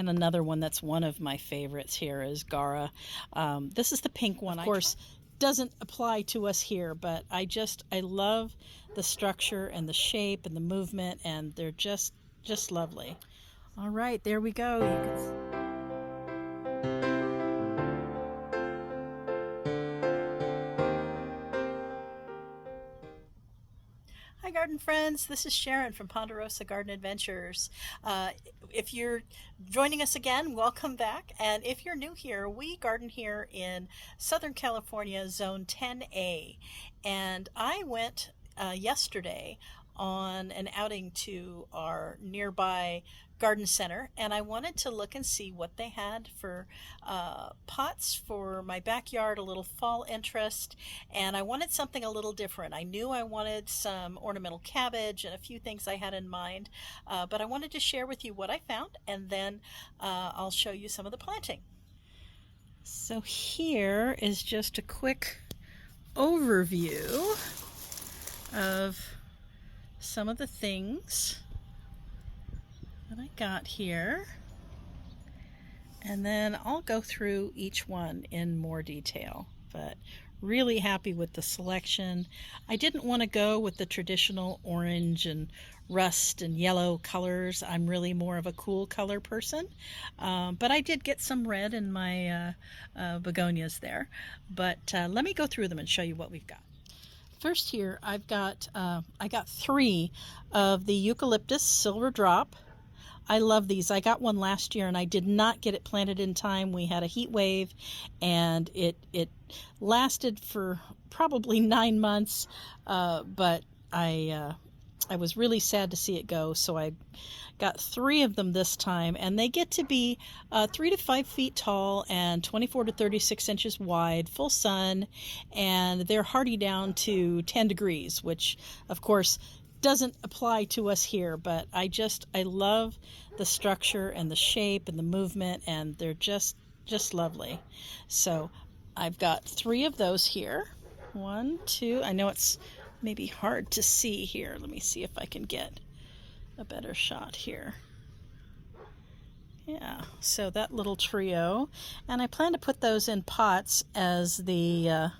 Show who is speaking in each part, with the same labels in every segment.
Speaker 1: And another one that's one of my favorites here is Gara. This is the pink one. Of course, doesn't apply to us here, but I love the structure and the shape and the movement, and they're just lovely. All right, there we go. You can Hi, garden friends. This is Sharon from Ponderosa Garden Adventures. If you're joining us again, welcome back. And if you're new here, we garden here in Southern California, Zone 10A. And I went yesterday on an outing to our nearby garden center, and I wanted to look and see what they had for pots for my backyard, a little fall interest, and I wanted something a little different. I knew I wanted some ornamental cabbage and a few things I had in mind, but I wanted to share with you what I found, and then I'll show you some of the planting. So here is just a quick overview of some of the things that I got here, and then I'll go through each one in more detail, but really happy with the selection. I didn't want to go with the traditional orange and rust and yellow colors. I'm really more of a cool color person, but I did get some red in my begonias there. But let me go through them and show you what we've got. First here, I got 3 of the eucalyptus silver drop. I love these. I got one last year and I did not get it planted in time. We had a heat wave and it lasted for probably 9 months, but I was really sad to see it go, so I got 3 of them this time, and they get to be 3 to 5 feet tall and 24 to 36 inches wide, full sun, and they're hardy down to 10 degrees, which of course doesn't apply to us here, but I love the structure and the shape and the movement, and they're just lovely. So I've got 3 of those here. 1, 2, I know it's maybe hard to see here. Let me see if I can get a better shot here. Yeah, so that little trio, and I plan to put those in pots as the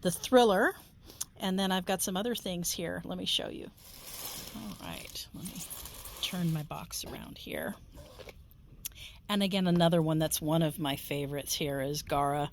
Speaker 1: thriller, and then I've got some other things here. Let me show you. All right, let me turn my box around here. And again, another one that's one of my favorites here is Gara.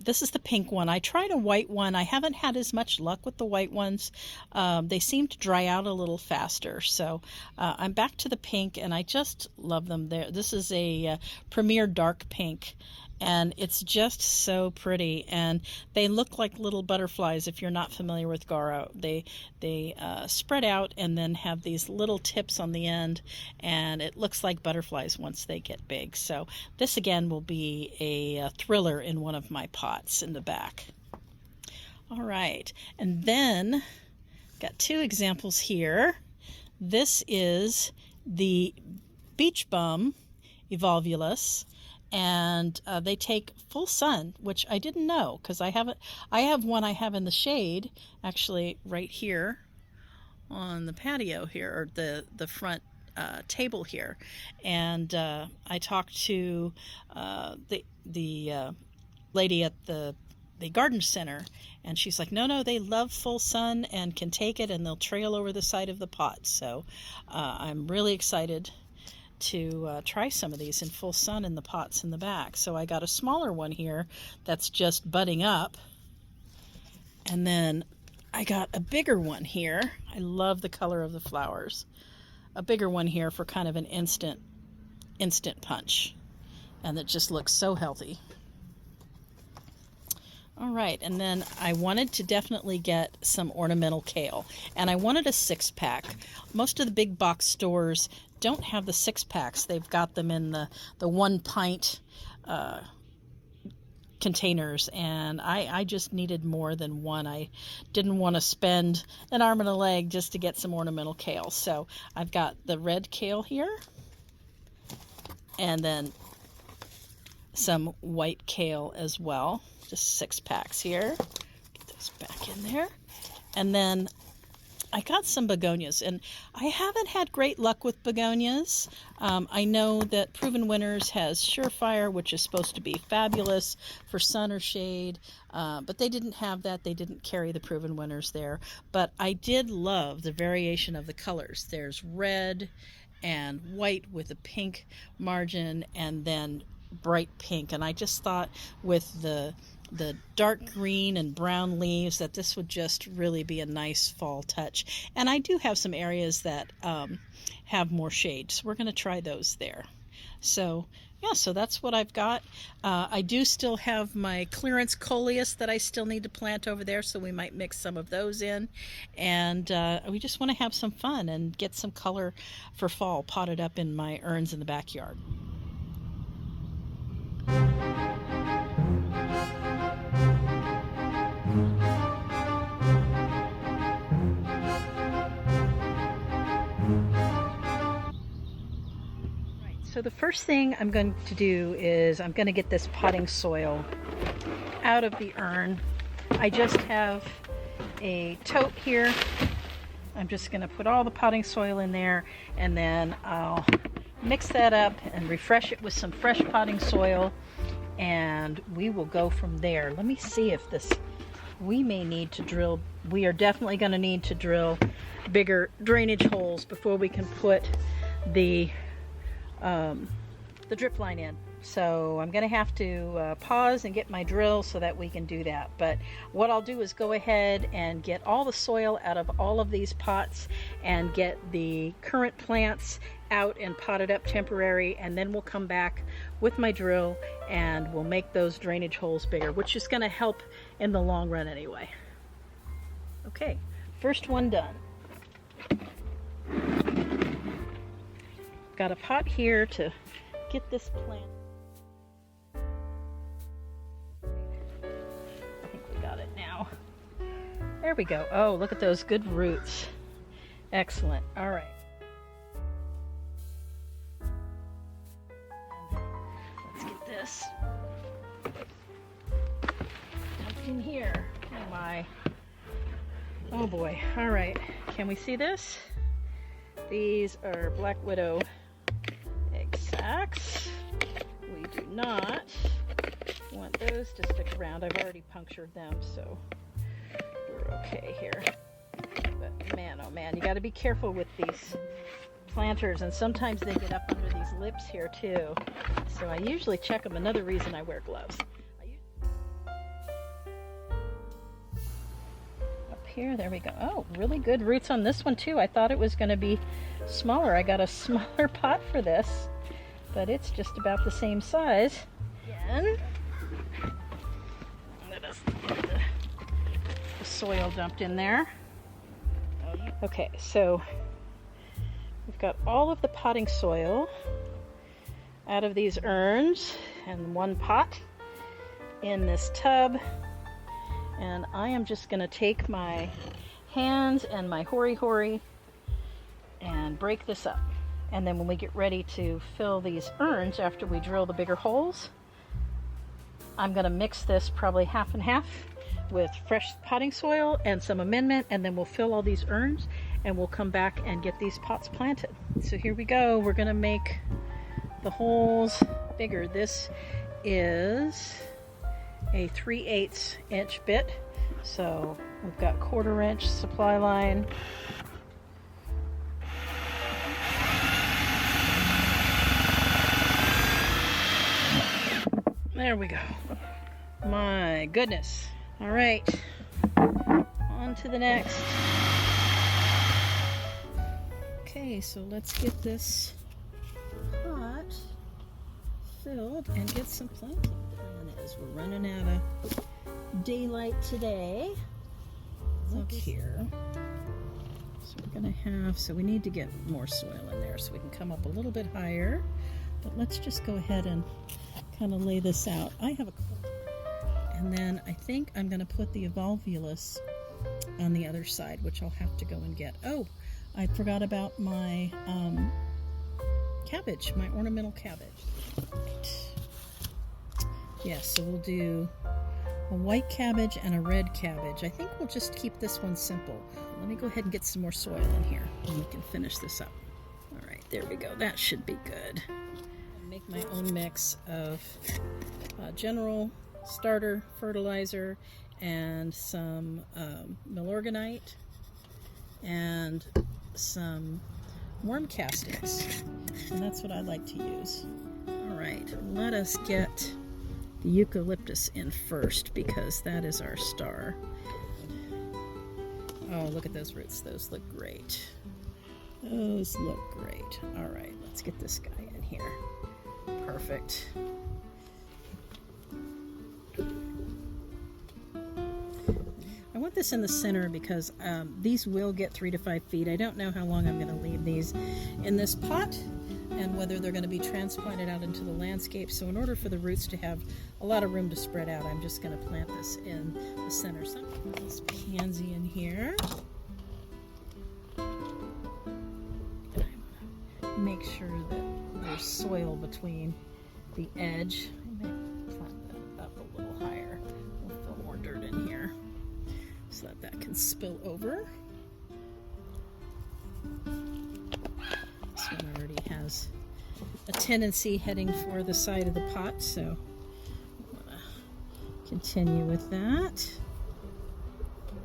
Speaker 1: This is the pink one. I tried a white one. I haven't had as much luck with the white ones. They seem to dry out a little faster. So I'm back to the pink, and I just love them. This is a Premier Dark Pink, and it's just so pretty. And they look like little butterflies if you're not familiar with Gara. They spread out and then have these little tips on the end, and it looks like butterflies once they get big. So this again will be a thriller in one of my pots in the back. All right, and then got 2 examples here. This is the beach bum evolvulus, and they take full sun, which I didn't know, because I have one I have in the shade, actually right here on the patio here, or the front table here, and I talked to the lady at the garden center, and she's like, no, they love full sun and can take it, and they'll trail over the side of the pot. So I'm really excited to try some of these in full sun in the pots in the back. So I got a smaller one here that's just budding up, and then I got a bigger one here. I love the color of the flowers. A bigger one here for kind of an instant punch, and it just looks so healthy. All right, and then I wanted to definitely get some ornamental kale, and I wanted a 6-pack. Most of the big box stores don't have the 6-packs. They've got them in the 1-pint containers, and I just needed more than one. I didn't want to spend an arm and a leg just to get some ornamental kale. So I've got the red kale here, and then some white kale as well. Just 6 packs here. Get those back in there. And then I got some begonias, and I haven't had great luck with begonias. I know that Proven Winners has Surefire, which is supposed to be fabulous for sun or shade, but they didn't have that. They didn't carry the Proven Winners there. But I did love the variation of the colors. There's red and white with a pink margin, and then bright pink. And I just thought with the dark green and brown leaves that this would just really be a nice fall touch. And I do have some areas that have more shade, so we're going to try those there. So yeah, so that's what I've got. I do still have my clearance coleus that I still need to plant over there, so we might mix some of those in. And we just want to have some fun and get some color for fall potted up in my urns in the backyard. So the first thing I'm going to do is I'm going to get this potting soil out of the urn. I just have a tote here. I'm just going to put all the potting soil in there, and then I'll mix that up and refresh it with some fresh potting soil, and we will go from there. Let me see if this, we may need to drill, we are definitely going to need to drill bigger drainage holes before we can put the drip line in. So I'm going to have to pause and get my drill so that we can do that. But what I'll do is go ahead and get all the soil out of all of these pots and get the current plants out and potted up temporary, and then we'll come back with my drill and we'll make those drainage holes bigger, which is going to help in the long run anyway. Okay, first one done. Got a pot here to get this plant. I think we got it now. There we go. Oh, look at those good roots. Excellent. All right. Let's get this dumped in here. Oh my. Oh boy. All right. Can we see this? These are Black Widow egg sacs. We do not want those to stick around. I've already punctured them, so we're okay here. But man, oh man, you got to be careful with these planters, and sometimes they get up under these lips here too. So I usually check them. Another reason I wear gloves. Here, there we go. Oh, really good roots on this one too. I thought it was going to be smaller. I got a smaller pot for this, but it's just about the same size. Again, let us get the soil dumped in there. Okay, so we've got all of the potting soil out of these urns and one pot in this tub. And I am just going to take my hands and my hori and break this up. And then when we get ready to fill these urns after we drill the bigger holes, I'm going to mix this probably half and half with fresh potting soil and some amendment, and then we'll fill all these urns and we'll come back and get these pots planted. So here we go. We're going to make the holes bigger. This is a 3/8 inch bit, so we've got 1/4 inch supply line. There we go. My goodness. All right, on to the next. Okay, so let's get this pot filled and get some planting. We're running out of daylight today. Look here. So we're going to have, so we need to get more soil in there so we can come up a little bit higher. But let's just go ahead and kind of lay this out. I have a, and then I think I'm going to put the evolvulus on the other side, which I'll have to go and get. Oh, I forgot about my cabbage, my ornamental cabbage. Right. Yes, so we'll do a white cabbage and a red cabbage. I think we'll just keep this one simple. let me go ahead and get some more soil in here and we can finish this up. All right, there we go. That should be good. Make my own mix of general starter fertilizer and some milorganite and some worm castings, and that's what I like to use. All right, let us get the eucalyptus in first because that is our star. Oh, look at those roots. Those look great. Those look great. All right, let's get this guy in here. Perfect. I want this in the center because these will get 3 to 5 feet. I don't know how long I'm going to leave these in this pot and whether they're going to be transplanted out into the landscape. So in order for the roots to have a lot of room to spread out, I'm just going to plant this in the center. So I'll put this pansy in here. And I want to make sure that there's soil between the edge. I might plant that up a little higher. We'll fill more dirt in here so that that can spill over. This one already has a tendency heading for the side of the pot, so I'm going to continue with that.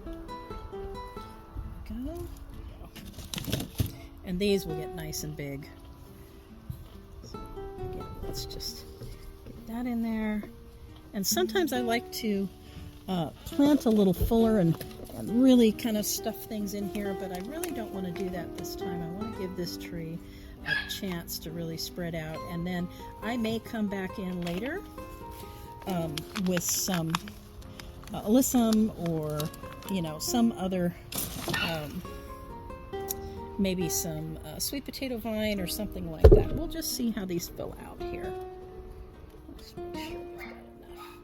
Speaker 1: There we go. And these will get nice and big. So again, let's just get that in there. And sometimes I like to plant a little fuller and really kind of stuff things in here, but I really don't want to do that this time. I want to give this tree a chance to really spread out, and then I may come back in later with some alyssum or some other maybe some sweet potato vine or something like that. We'll just see how these fill out here. Let's make sure we've got enough.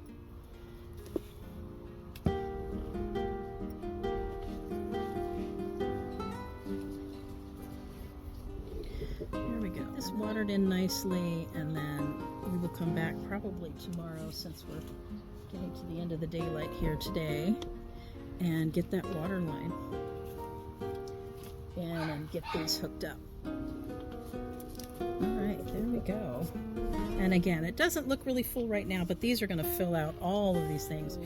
Speaker 1: There we go. This watered in nicely, and then we will come back probably tomorrow since we're getting to the end of the daylight here today and get that water line in and get these hooked up. All right, there we go. And again, it doesn't look really full right now, but these are going to fill out all of these things.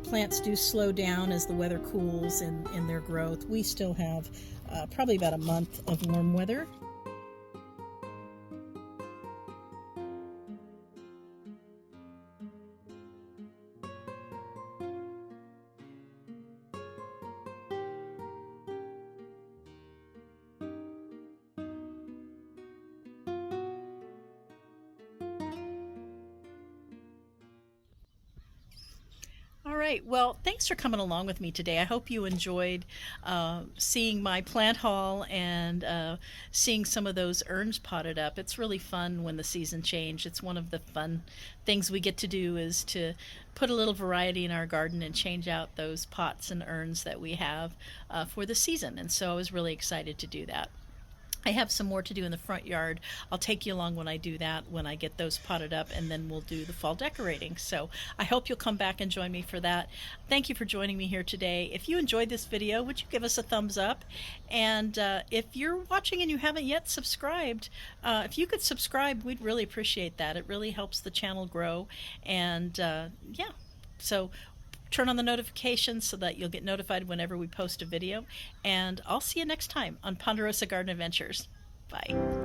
Speaker 1: Plants do slow down as the weather cools in their growth. We still have probably about a month of warm weather. All right, well, thanks for coming along with me today. I hope you enjoyed seeing my plant haul and seeing some of those urns potted up. It's really fun when the season changes. It's one of the fun things we get to do is to put a little variety in our garden and change out those pots and urns that we have for the season. And so I was really excited to do that. I have some more to do in the front yard. I'll take you along when I do that, when I get those potted up, and then we'll do the fall decorating. So I hope you'll come back and join me for that. Thank you for joining me here today. If you enjoyed this video, would you give us a thumbs up? And if you're watching and you haven't yet subscribed, if you could subscribe, we'd really appreciate that. It really helps the channel grow. And yeah, so turn on the notifications so that you'll get notified whenever we post a video. And I'll see you next time on Ponderosa Garden Adventures. Bye.